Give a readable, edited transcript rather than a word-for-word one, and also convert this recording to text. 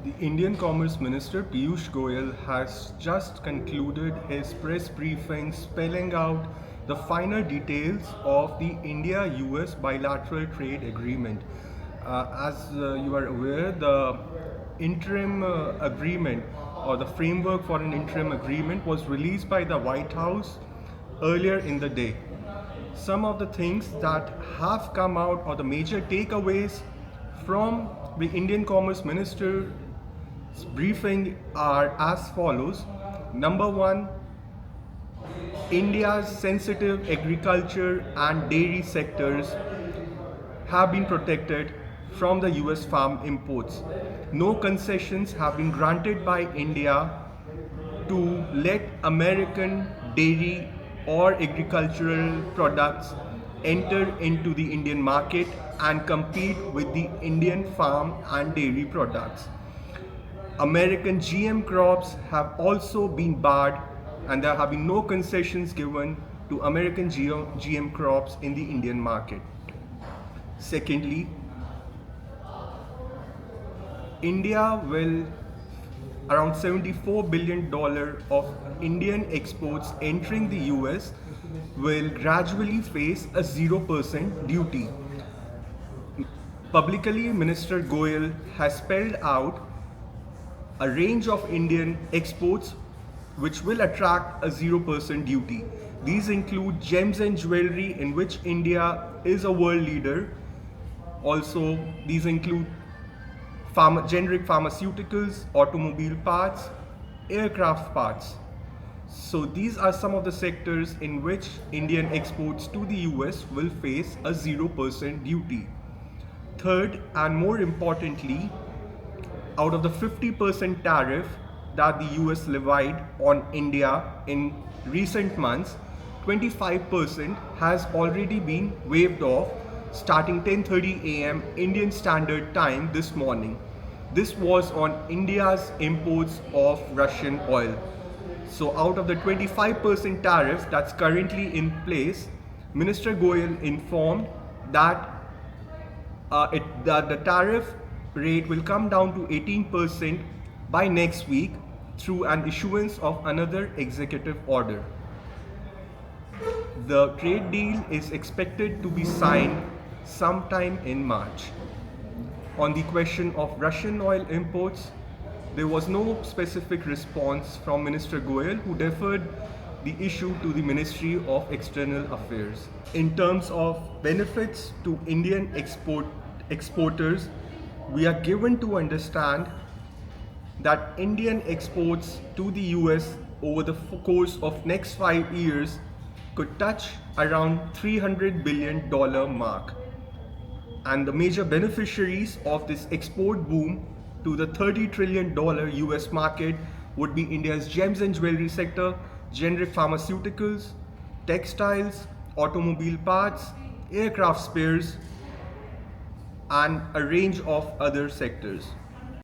The Indian Commerce Minister Piyush Goyal has just concluded his press briefing spelling out the final details of the India-US bilateral trade agreement. As you are aware, the interim agreement or the framework for an interim agreement was released by the White House earlier in the day. Some of the things that have come out or the major takeaways from the Indian Commerce Minister's briefing are as follows. Number one, India's sensitive agriculture and dairy sectors have been protected from the US farm imports. No concessions have been granted by India to let American dairy or agricultural products enter into the Indian market and compete with the Indian farm and dairy products. American GM crops have also been barred, and there have been no concessions given to American GM crops in the Indian market. Secondly, India will around $74 billion of Indian exports entering the US will gradually face a 0% duty. Publicly, Minister Goyal has spelled out a range of Indian exports which will attract a 0% duty. These include gems and jewelry, in which India is a world leader. Also, these include generic pharmaceuticals, automobile parts, aircraft parts. So these are some of the sectors in which Indian exports to the US will face a 0% duty. Third, and more importantly, out of the 50% tariff that the US levied on India in recent months, 25% has already been waived off starting 10:30 a.m. Indian Standard Time this morning. This was on India's imports of Russian oil. So out of the 25% tariff that's currently in place, Minister Goyal informed that the tariff rate will come down to 18% by next week through an issuance of another executive order. The trade deal is expected to be signed sometime in March. On the question of Russian oil imports, there was no specific response from Minister Goyal, who deferred the issue to the Ministry of External Affairs. In terms of benefits to Indian exporters, we are given to understand that Indian exports to the US over the course of next 5 years could touch around $300 billion mark. And the major beneficiaries of this export boom to the $30 trillion US market would be India's gems and jewelry sector, generic pharmaceuticals, textiles, automobile parts, aircraft spares, and a range of other sectors.